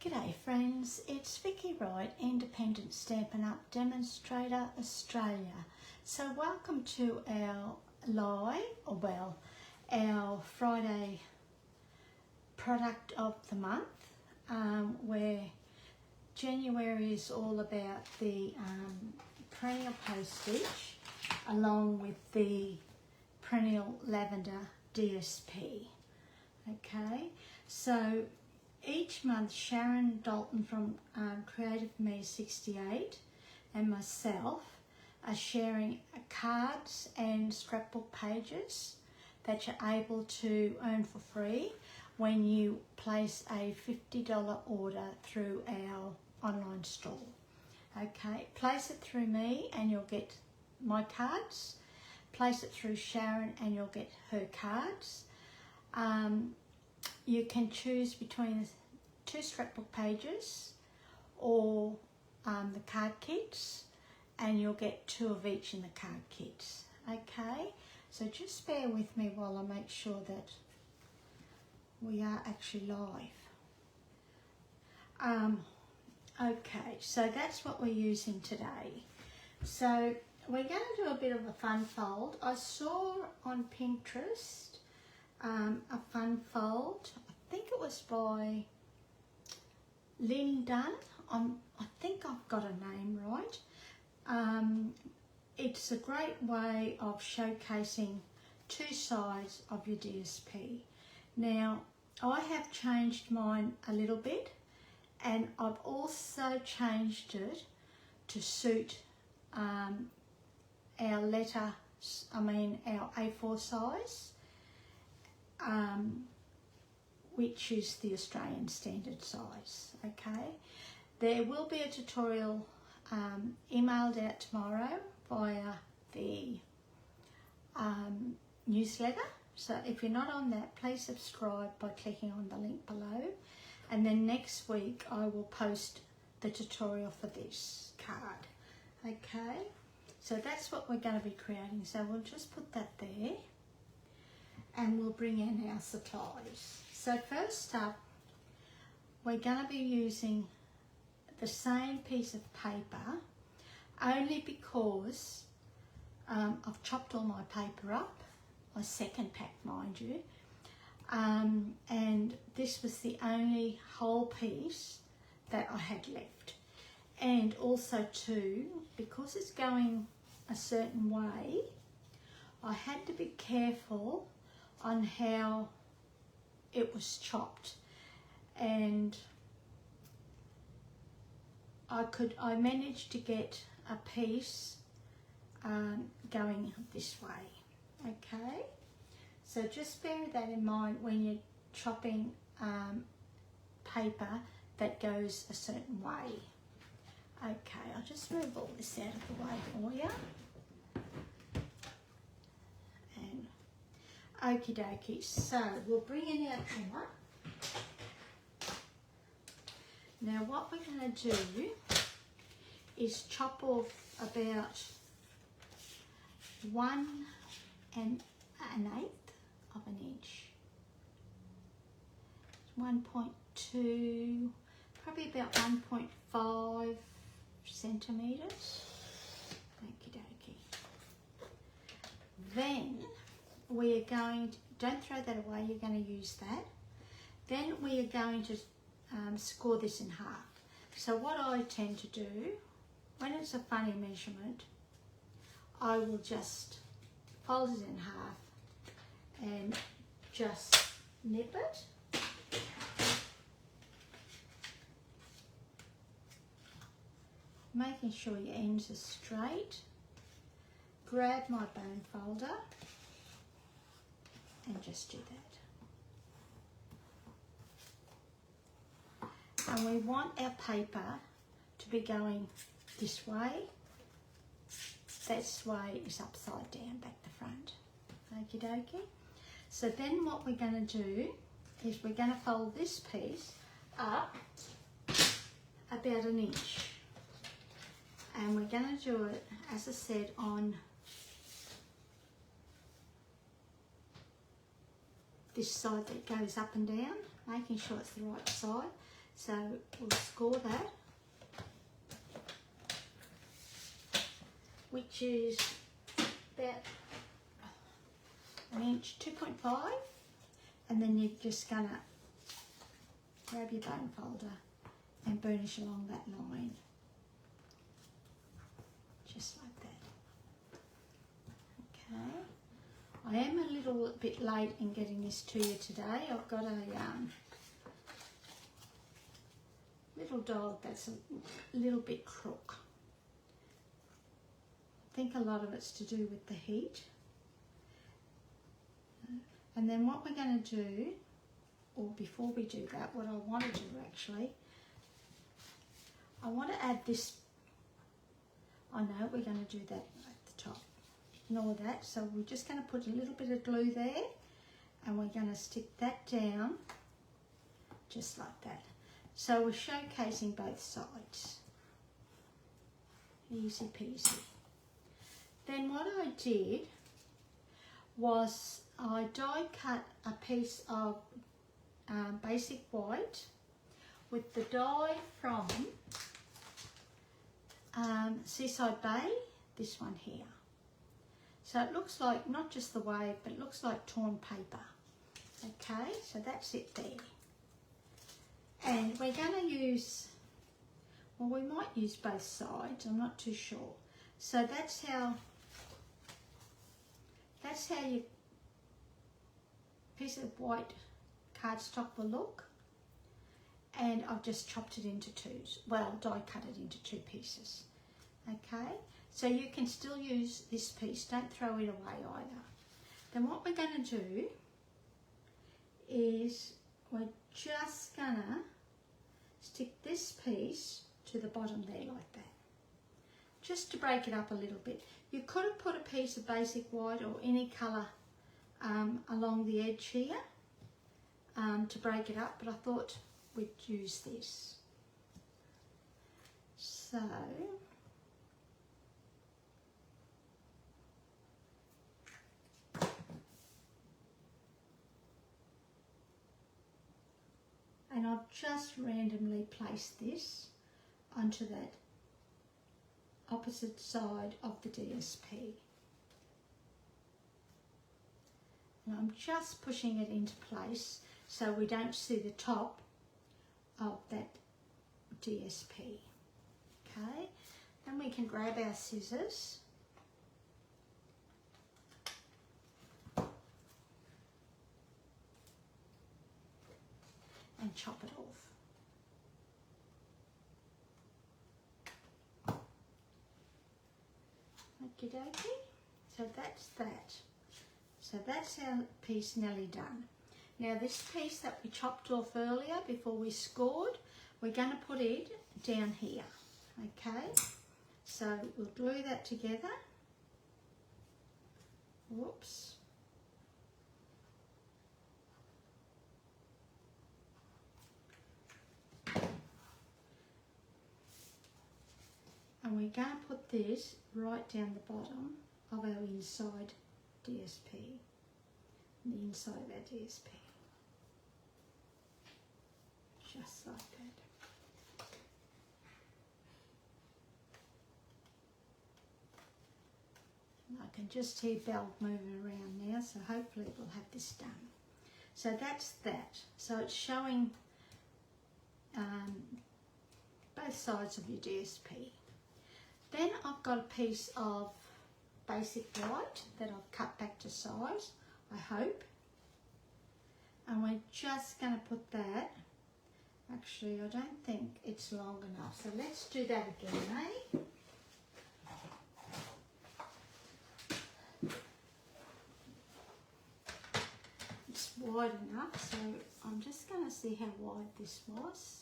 G'day friends, it's Vickywright, Independent Stampin' Up Demonstrator Australia. So welcome to our our Friday product of the month, where January is all about the Perennial Postage along with the Perennial Lavender DSP. Okay, so each month Sharon Dalton from Creative Me 68 and myself are sharing cards and scrapbook pages that you're able to earn for free when you place a $50 order through our online store. Okay, place it through me and you'll get my cards. Place it through Sharon and you'll get her cards. You can choose between 2 scrapbook pages or the card kits, and you'll get 2 of each in the card kits. Okay, so just bear with me while I make sure that we are actually live. Okay, so that's what we're using today. So we're going to do a bit of a fun fold. I saw on Pinterest a fun fold. I think it was by Lynn Dunn. I think I've got her name right. It's a great way of showcasing 2 sides of your DSP. Now, I have changed mine a little bit, and I've also changed it to suit our A4 size, which is the Australian standard size. Okay, there will be a tutorial emailed out tomorrow via the newsletter. So if you're not on that, please subscribe by clicking on the link below, and then next week I will post the tutorial for this card. Okay, so that's what we're going to be creating. So we'll just put that there and we'll bring in our supplies. So first up, we're going to be using the same piece of paper, only because I've chopped all my paper up, my second pack mind you, and this was the only whole piece that I had left. And also too, because it's going a certain way, I had to be careful on how it was chopped, and I managed to get a piece going this way. Okay, so just bear that in mind when you're chopping paper that goes a certain way. Okay, I'll just move all this out of the way for you. And okie dokie, so we'll bring in our trimmer. Now what we're going to do is chop off about 1 1/8 of an inch. 1.2, probably about 1.5 centimetres. Okie dokie. Then we are going to, don't throw that away, you're going to use that. Then we are going to score this in half. So what I tend to do, when it's a funny measurement, I will just fold it in half and just nip it. Making sure your ends are straight. Grab my bone folder and just do that. And we want our paper to be going this way. This way is upside down, back the front. Okie dokie. So then what we're going to do is we're going to fold this piece up about 1 inch. And we're going to do it, as I said, on this side that goes up and down, making sure it's the right side. So we'll score that, which is about an inch, 2.5, and then you're just gonna grab your bone folder and burnish along that line, just like that. Okay, I am a little bit late in getting this to you today. I've got a little dog that's a little bit crook. I think a lot of it's to do with the heat. And then what we're going to do, or before we do that, what I want to do actually, I want to add this. I know we're going to do that at the top. Ignore that. So we're just going to put a little bit of glue there, and we're going to stick that down just like that. So we're showcasing both sides. Easy peasy. Then what I did was I die cut a piece of basic white with the dye from Seaside Bay, this one here. So it looks like not just the wave, but it looks like torn paper. Okay, so that's it there. And we're going to use, well, we might use both sides, I'm not too sure. So that's how your piece of white cardstock will look. And I've just chopped it into twos, well, die cut it into two pieces. Okay, so you can still use this piece, don't throw it away either. Then what we're going to do is we're just gonna stick this piece to the bottom there like that, just to break it up a little bit. You could have put a piece of basic white or any colour along the edge here to break it up, but I thought we'd use this. So and I've just randomly placed this onto that opposite side of the DSP. And I'm just pushing it into place so we don't see the top of that DSP. Okay, then we can grab our scissors and chop it off. Okie dokie. So that's that. So that's our piece nearly done. Now this piece that we chopped off earlier before we scored, we're going to put it down here. Okay, so we'll glue that together. Whoops. And we're going to put this right down the bottom of our inside DSP, the inside of our DSP, just like that. And I can just hear Belle moving around now, so hopefully we'll have this done. So that's that. So it's showing both sides of your DSP. Then I've got a piece of basic white that I've cut back to size, I hope. And we're just going to put that, actually I don't think it's long enough, so let's do that again, eh? It's wide enough, so I'm just going to see how wide this was.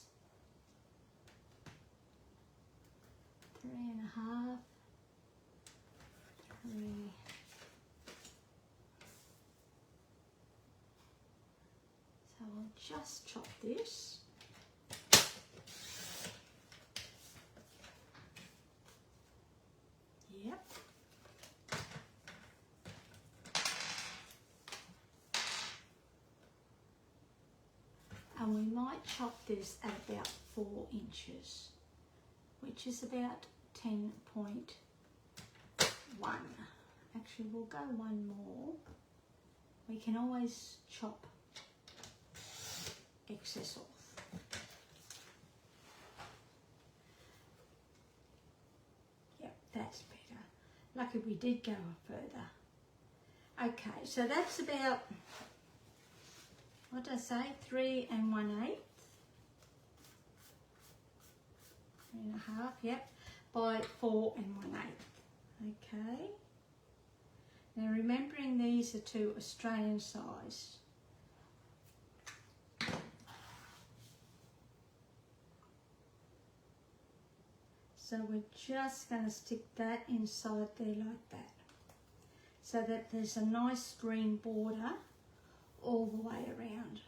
3.5, 3. So I'll just chop this. Yep. And we might chop this at about 4 inches, which is about 10.1. Actually, we'll go one more. We can always chop excess off. Yep, that's better. Lucky we did go further. Okay, so that's about, what did I say, 3 1/8. 3 1/2, yep, by 4 1/8. Okay. Now remembering these are to Australian size. So we're just going to stick that inside there like that, so that there's a nice green border all the way around.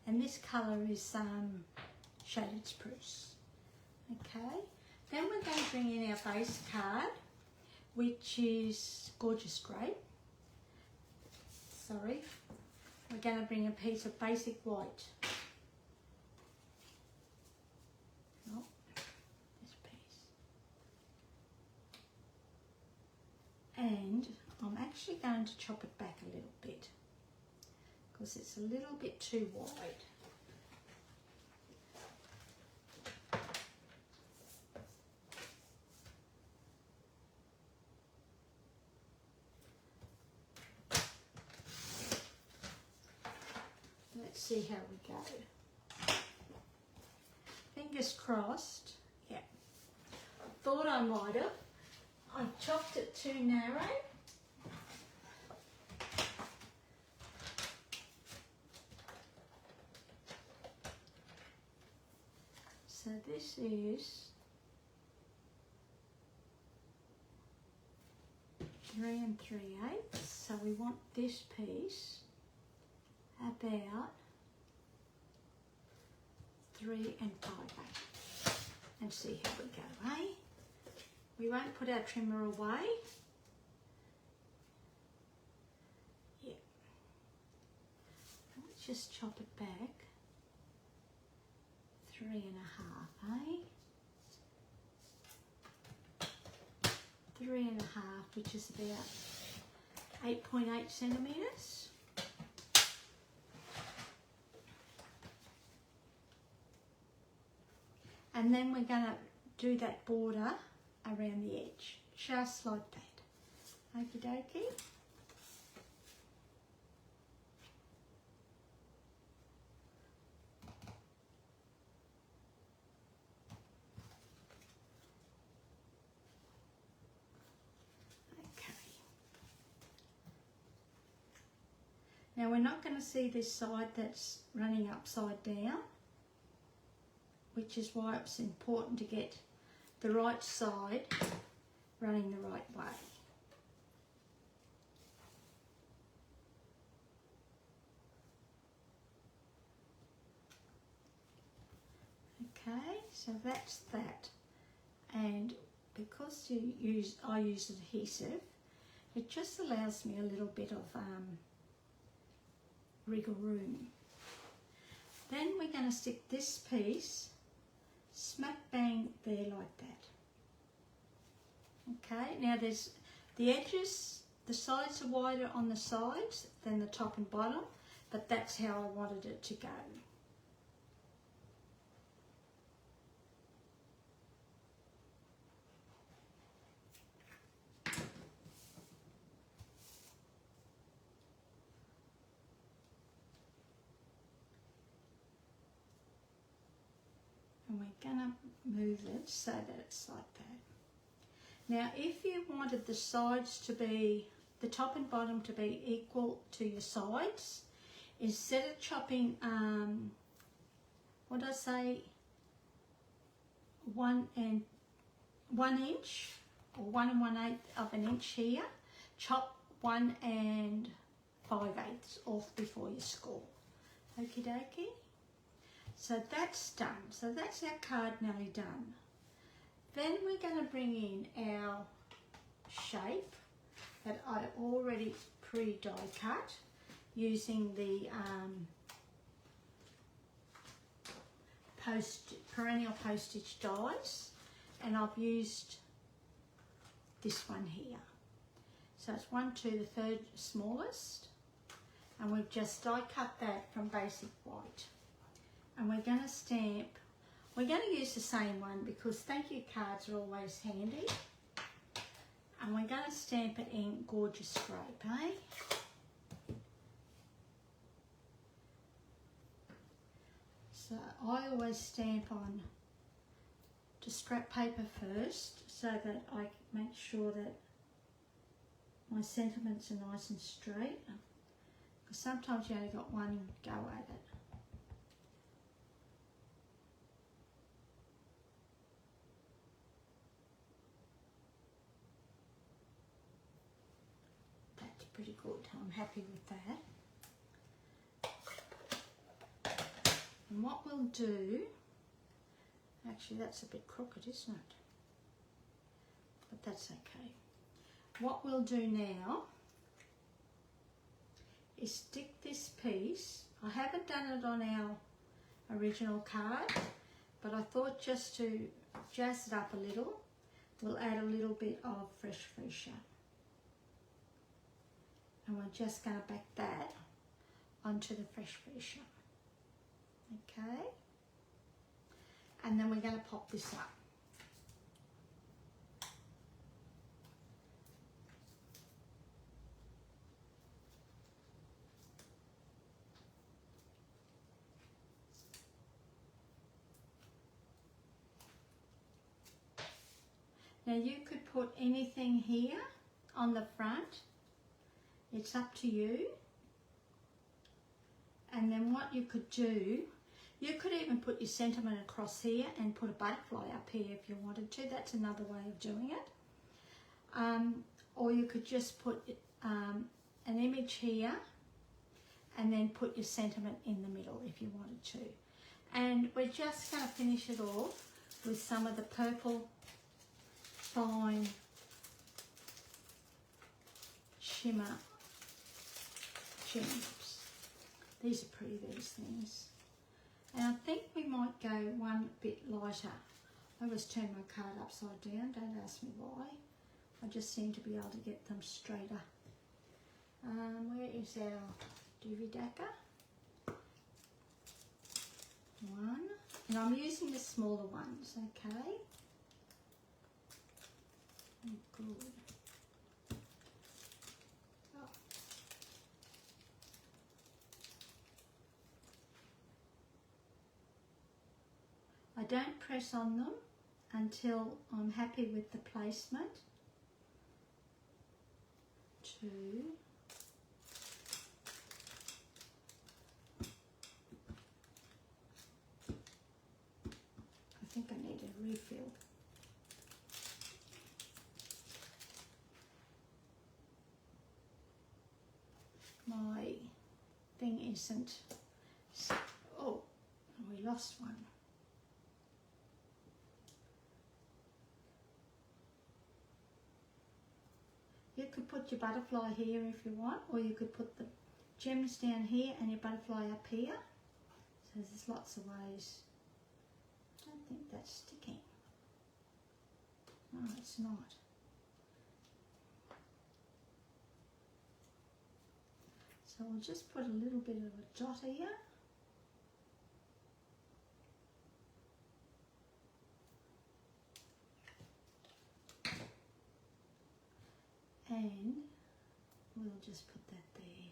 And this colour is shaded spruce. Okay, then we're going to bring in our base card, which is Gorgeous Grape. Sorry, we're going to bring a piece of basic white. Oh, this piece. And I'm actually going to chop it back a little bit because it's a little bit too wide. Let's see how we go. Fingers crossed. Yeah. Thought I might have. I chopped it too narrow. So this is 3 3/8. So we want this piece about 3 5/8. And see how we go, eh? We won't put our trimmer away. Yeah. Let's just chop it back. 3 1/2, eh? 3 1/2, which is about 8.8 centimetres. And then we're going to do that border around the edge, just like that. Okie dokie. Okay. Now we're not going to see this side that's running upside down, which is why it's important to get the right side running the right way. Okay, so that's that. And because I use adhesive, it just allows me a little bit of wriggle room. Then we're going to stick this piece smack bang there like that. Okay, now there's the edges, the sides are wider on the sides than the top and bottom, but that's how I wanted it to go. And we're going to move it so that it's like that. Now if you wanted the sides to be, the top and bottom to be equal to your sides, instead of chopping, what did I say, 1 inch or 1 1/8 of an inch here, chop 1 5/8 off before you score. Okie dokie. So that's done. So that's our card nearly done. Then we're going to bring in our shape that I already pre-die cut using the Perennial Postage dies, and I've used this one here. So it's 1, 2, the third smallest, and we've just die cut that from basic white. And we're going to stamp, we're going to use the same one because thank you cards are always handy. And we're going to stamp it in Gorgeous Grape, eh? So I always stamp on to scrap paper first so that I make sure that my sentiments are nice and straight. Because sometimes you only got one go at it. Pretty good. I'm happy with that. And what we'll do, actually that's a bit crooked, isn't it? But that's okay. What we'll do now is stick this piece. I haven't done it on our original card, but I thought just to jazz it up a little, we'll add a little bit of fresh Freesia. And we're just going to back that onto the fresh Freesia. Okay? And then we're going to pop this up. Now you could put anything here on the front. It's up to you. And then what you could do, you could even put your sentiment across here and put a butterfly up here if you wanted to. That's another way of doing it. Or you could just put an image here and then put your sentiment in the middle if you wanted to. And we're just going to finish it off with some of the Purple Fine Shimmer Gems. These are pretty, these things. And I think we might go one bit lighter. I always turn my card upside down, don't ask me why. I just seem to be able to get them straighter. Where is our Doobie Dacker? One. And I'm using the smaller ones, okay? Oh, good. I don't press on them until I'm happy with the placement. 2. I think I need a refill. My thing isn't, oh, we lost one. You could put your butterfly here if you want, or you could put the gems down here and your butterfly up here. So there's lots of ways. I don't think that's sticking. No, it's not. So we'll just put a little bit of a dot here. And we'll just put that there.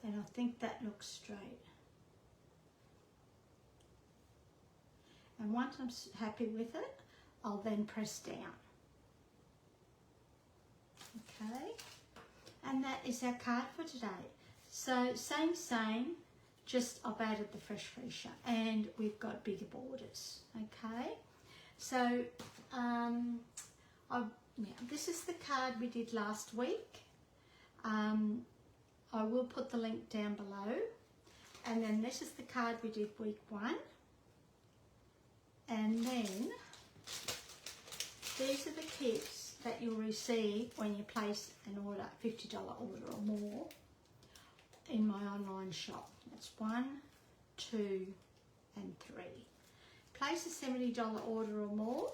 And I think that looks straight. And once I'm happy with it, I'll then press down. Okay, and that is our card for today. So same, just I've added the fresh Freesia and we've got bigger borders. Okay, so this is the card we did last week. I will put the link down below, and then this is the card we did week 1, and then these are the kits that you'll receive when you place an order, $50 order or more. in my online shop. It's 1, 2 and 3. Place a $70 order or more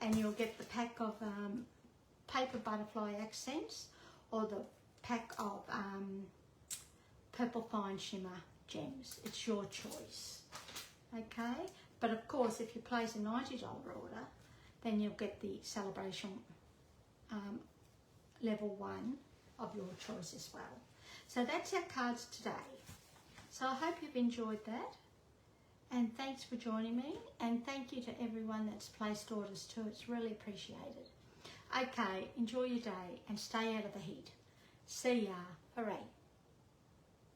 and you'll get the pack of paper butterfly accents or the pack of Purple Fine Shimmer Gems. It's your choice, okay? But of course, if you place a $90 order, then you'll get the celebration level 1 of your choice as well. So that's our cards today. So I hope you've enjoyed that. And thanks for joining me. And thank you to everyone that's placed orders too. It's really appreciated. Okay, enjoy your day and stay out of the heat. See ya. Hooray.